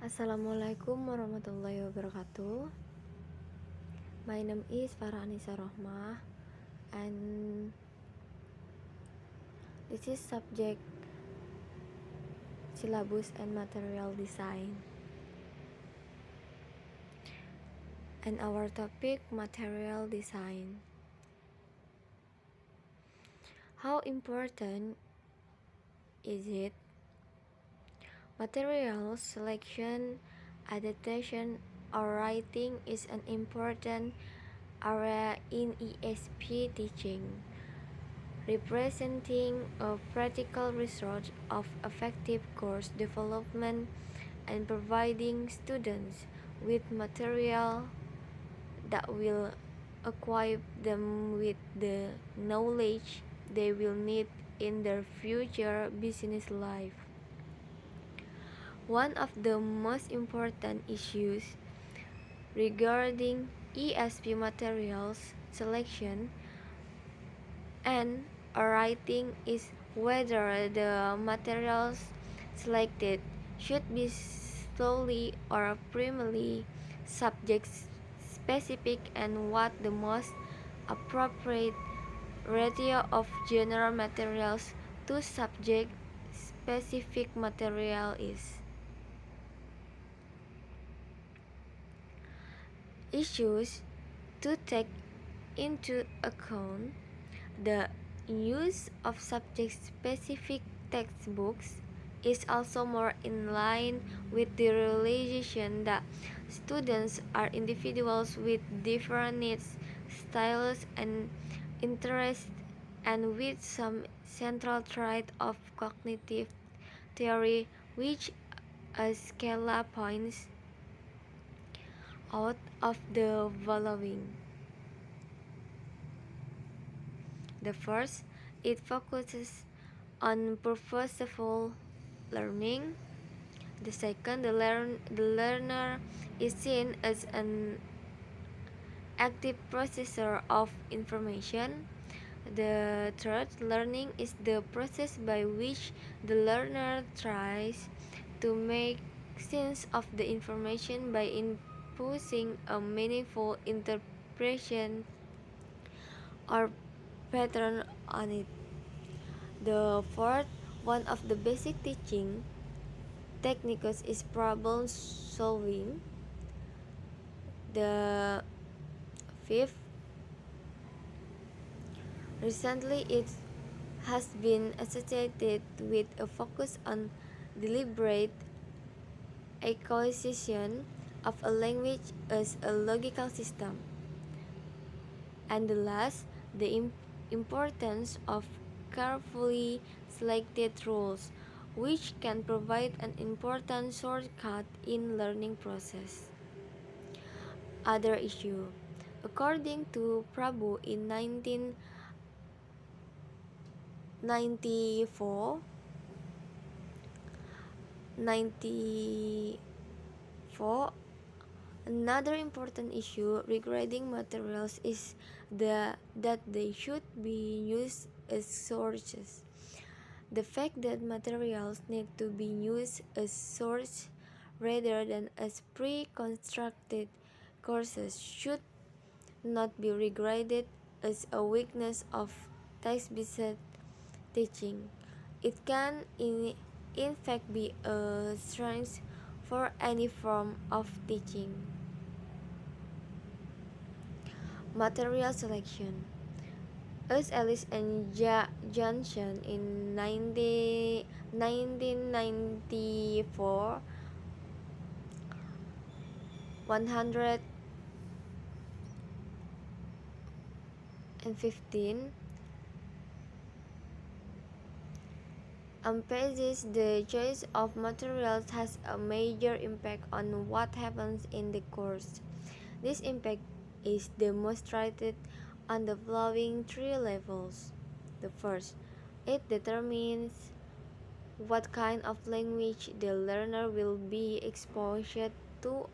Assalamualaikum warahmatullahi wabarakatuh. My name is Farah Anissa Rohmah, and this is subject syllabus and material design. And our topic material design. How important is it? Material selection, adaptation, or writing is an important area in ESP teaching, representing a practical result of effective course development and providing students with material that will equip them with the knowledge they will need in their future business life. One of the most important issues regarding ESP materials selection and writing is whether the materials selected should be solely or primarily subject specific and what the most appropriate ratio of general materials to subject specific material is. Issues to take into account: the use of subject-specific textbooks is also more in line with the realization that students are individuals with different needs, styles, and interests, and with some central trait of cognitive theory which Scala points out of the following. The first, it focuses on purposeful learning. The second, the learner is seen as an active processor of information. The third, learning is the process by which the learner tries to make sense of the information by imposing a meaningful interpretation or pattern on it. The fourth, one of the basic teaching techniques is problem solving. The fifth, recently it has been associated with a focus on deliberate acquisition of a language as a logical system. And the last, the importance of carefully selected rules, which can provide an important shortcut in learning process. Other issue. According to Prabhu in 1994, another important issue regarding materials is that they should be used as sources. The fact that materials need to be used as source rather than as pre-constructed courses should not be regarded as a weakness of text-based teaching. It can in fact be a strength for any form of teaching. Material selection. As Ellis and Johnson in 1994, 115 emphasizes the choice of materials has a major impact on what happens in the course. This impact is demonstrated on the following three levels. The first, it determines what kind of language the learner will be exposed to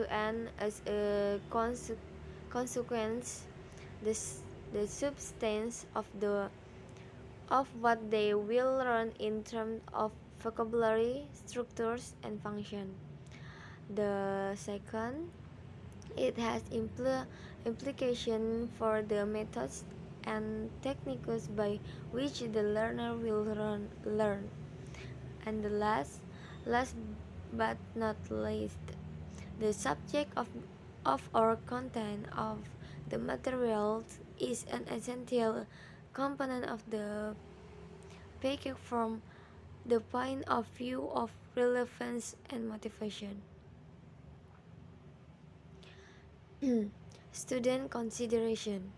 and as a consequence, the substance of what they will learn in terms of vocabulary, structures, and function. The second, it has implication for the methods and techniques by which the learner will learn. And the last but not least, the subject of our content of the materials is an essential component of the package from the point of view of relevance and motivation. Student consideration.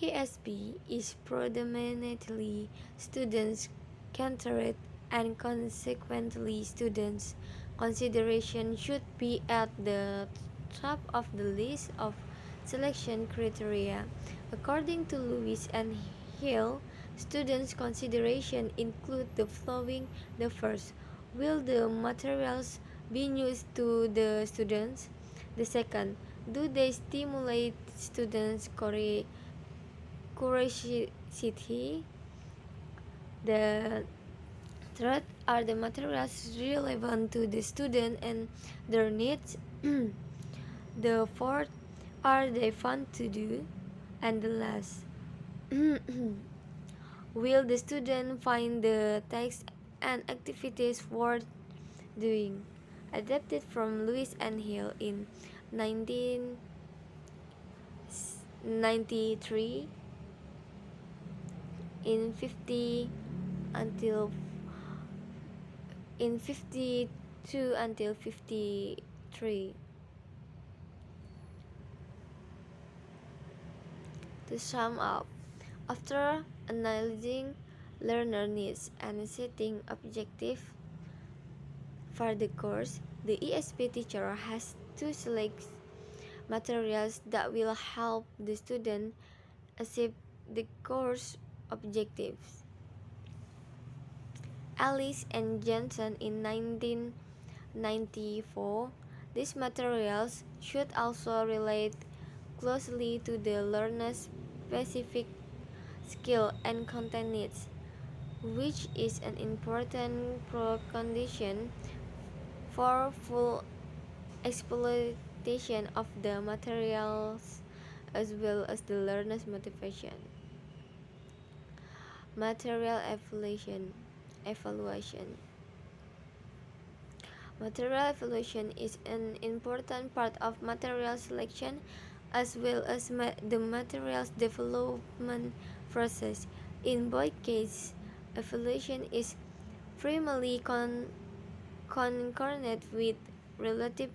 ESP is predominantly students centered, and consequently students consideration should be at the top of the list of selection criteria. According to Lewis and Hill, students consideration include the following. The first, will the materials be used to the students? The second, do they stimulate students' curiosity? The third, are the materials relevant to the student and their needs? The fourth, are they fun to do? And the last, will the student find the text and activities worth doing? Adapted from Lewis and Hill in 1993 in 50 until in 52 until 53. To sum up, after analyzing learner needs and setting objective for the course, the ESP teacher has to select materials that will help the student achieve the course objectives. Ellis and Johnson in 1994, these materials should also relate closely to the learner's specific skill and content needs, which is an important precondition for full exploitation of the materials as well as the learner's motivation. Material evaluation. Material evaluation is an important part of material selection as well as the materials development process. In both cases, evaluation is primarily concerned with relative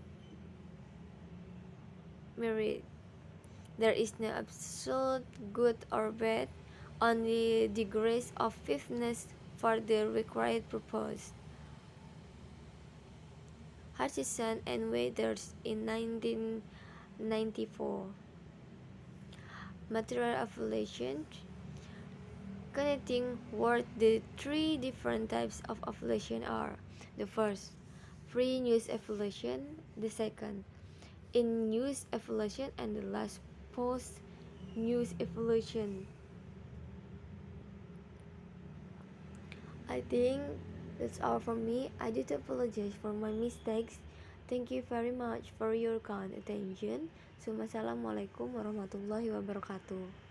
merit. There is no absolute good or bad, only degrees of fitness for the required purpose. Hutchison and Weathers in 1994. Material evaluation. Connecting what the three different types of evaluation are. The first, pre-use evaluation. The second, in-use evaluation. And the last, post-use evaluation. I think that's all from me. I do apologize for my mistakes. Thank you very much for your kind attention. Assalamualaikum warahmatullahi wabarakatuh.